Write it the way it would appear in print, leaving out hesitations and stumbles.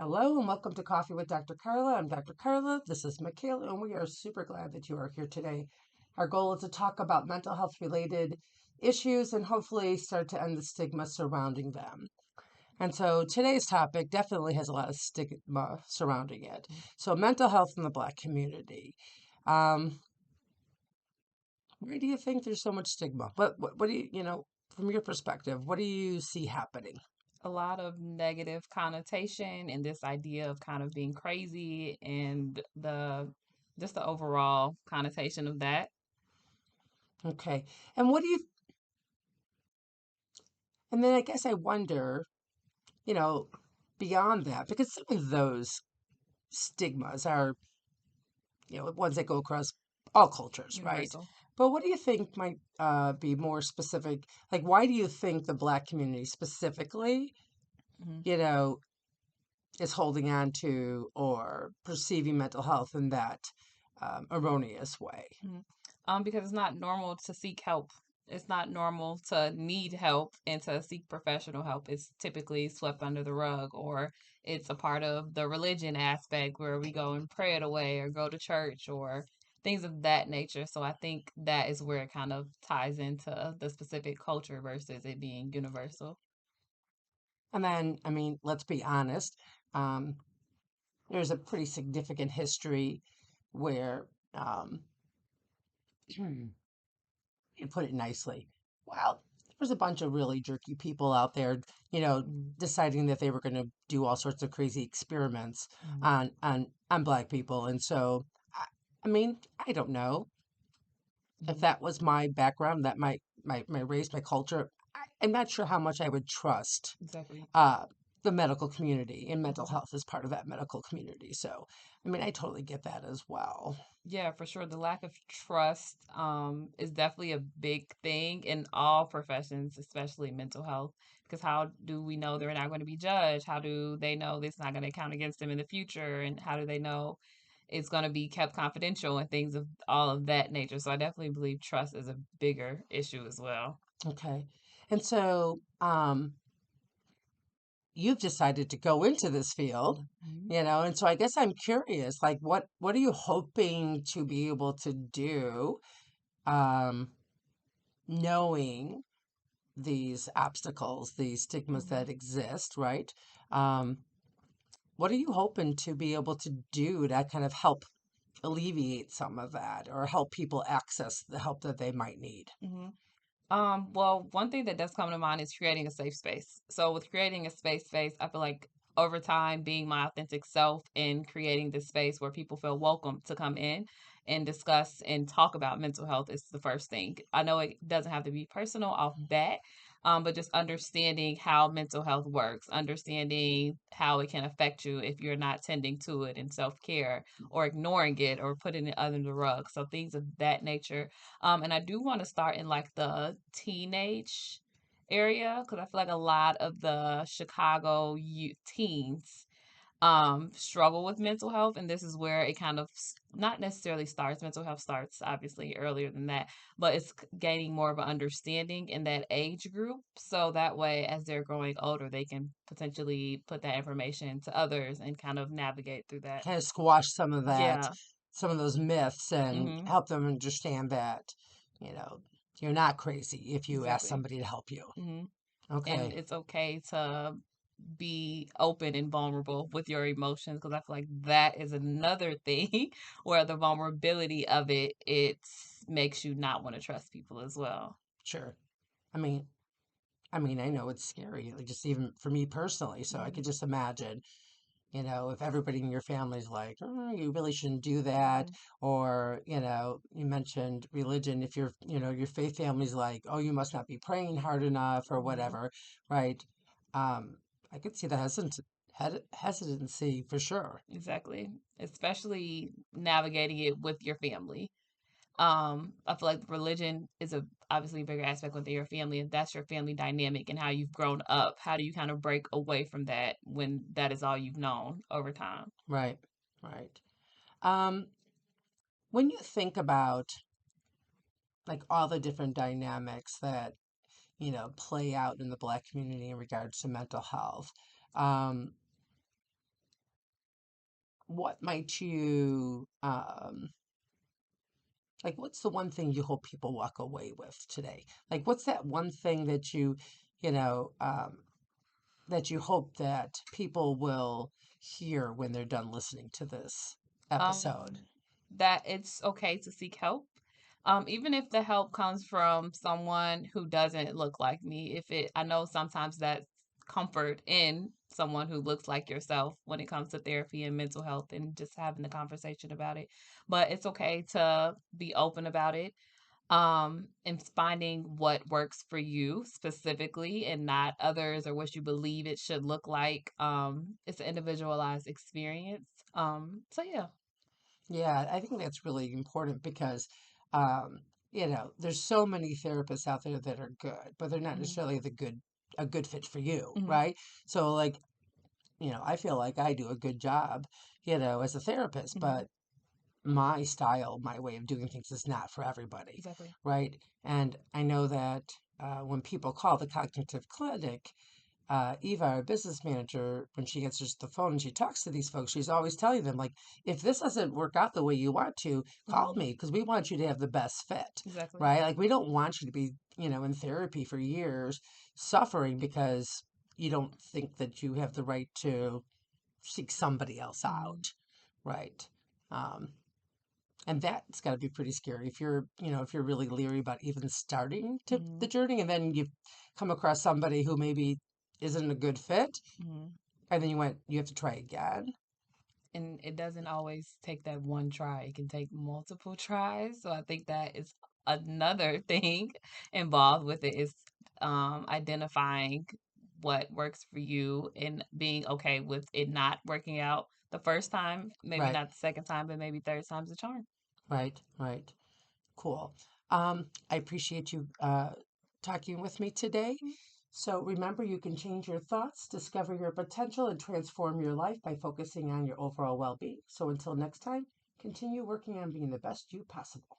Hello and welcome to Coffee with Dr. Carla. I'm Dr. Carla. This is Michaela, and we are super glad that you are here today. Our goal is to talk about mental health related issues and hopefully start to end the stigma surrounding them. And so today's topic definitely has a lot of stigma surrounding it. So, mental health in the Black community. Um, why do you think there's so much stigma? What do you, from your perspective, what do you see happening? A lot of negative connotation and this idea of kind of being crazy and the overall connotation of that. Okay. And what do you, and then I guess I wonder, you know, beyond that, because some of those stigmas are, ones that go across all cultures, right? Universal. But what do you think might be more specific? Like, why do you think the Black community specifically, hmm you know, is holding on to or perceiving mental health in that erroneous way? hmm because it's not normal to seek help. It's not normal to need help and to seek professional help. It's typically swept under the rug, or it's a part of the religion aspect where we go and pray it away or go to church or things of that nature. So I think that is where it kind of ties into the specific culture versus it being universal. And then, I mean, let's be honest, um, there's a pretty significant history where, you put it nicely. Well, there's a bunch of really jerky people out there, deciding that they were going to do all sorts of crazy experiments Mhm. on Black people, and so I, I mean, I don't know if Mhm. that was my background, that my race, my culture. I'm not sure how much I would trust Exactly. uh, the medical community, and mental Mhm. health is part of that medical community. So, I mean, I totally get that as well. Yeah, for sure. The lack of trust is definitely a big thing in all professions, especially mental health. Because how do we know they're not going to be judged? How do they know this not going to count against them in the future? And how do they know it's going to be kept confidential and things of all of that nature? So I definitely believe trust is a bigger issue as well. Okay, and so you've decided to go into this field, Mhm. and so I guess I'm curious, like what are you hoping to be able to do, um, knowing these obstacles, these stigmas Mhm. that exist, right? Um, what are you hoping to be able to do to kind of help alleviate some of that or help people access the help that they might need? Mhm. Well, one thing that does come to mind is creating a safe space. So with creating a space, I feel like over time being my authentic self and creating this space where people feel welcome to come in and discuss and talk about mental health is the first thing. I know it doesn't have to be personal off bat, but just understanding how mental health works, understanding how it can affect you if you're not tending to it in self-care or ignoring it or putting it under the rug. So things of that nature, and I do want to start in like the teenage area because I feel like a lot of the Chicago youth teens struggle with mental health, and this is where it kind of not necessarily starts. Mental health starts obviously earlier than that, but it's gaining more of an understanding in that age group, so that way as they're growing older they can potentially put that information to others and kind of navigate through that. Kind of squash some of that, Yeah. some of those myths, and hmm help them understand that, you know, you're not crazy if you ask exactly. somebody to help you. hmm and Okay, it's okay to be open and vulnerable with your emotions because I feel like that is another thing where the vulnerability of it makes you not want to trust people as well. sure. I mean, I know it's scary, like just even for me personally. So I Mhm, could just imagine, if everybody in your family's like, oh, you really shouldn't do that, mhm, or you mentioned religion. If your faith family's like, oh, you must not be praying hard enough, or mhm. whatever, right? I could see the hesitancy for sure. Exactly. Especially navigating it with your family. I feel like religion is a obviously a bigger aspect within your family, and that's your family dynamic and how you've grown up. How do you kind of break away from that when that is all you've known over time? Right, right. Um, when you think about like all the different dynamics that play out in the Black community in regards to mental health. Um, what might you like, what's the one thing you hope people walk away with today? Like, what's that one thing that you know, that you hope that people will hear when they're done listening to this episode? Um, that it's okay to seek help. Even if the help comes from someone who doesn't look like me, I know sometimes that's comfort in someone who looks like yourself when it comes to therapy and mental health and just having the conversation about it. But it's okay to be open about it, and finding what works for you specifically and not others or what you believe it should look like. It's an individualized experience. So yeah. Yeah, I think that's really important because, um, there's so many therapists out there that are good, but they're not Hmm. necessarily a good fit for you, Hmm. right? So, like, I feel like I do a good job, as a therapist, Hmm. but my style, my way of doing things is not for everybody, Exactly. right? And I know that when people call the cognitive clinic, Eva, our business manager, when she answers the phone and she talks to these folks, she's always telling them, like, if this doesn't work out the way you want to, call Hmm. me because we want you to have the best fit, Exactly. right? Like, we don't want you to be, in therapy for years suffering because you don't think that you have the right to seek somebody else Hmm. out, right? Um, and that's got to be pretty scary if you're really leery about even starting to the Hmm. journey, and then you come across somebody who maybe isn't a good fit, Hmm. and then you have to try again. And it doesn't always take that one try. It can take multiple tries. So I think that is another thing involved with it is identifying what works for you and being okay with it not working out the first time, maybe Right, not the second time, but maybe third time's a charm. right. Cool. I appreciate you talking with me today. So remember, you can change your thoughts, discover your potential, and transform your life by focusing on your overall well-being. So until next time, continue working on being the best you possible.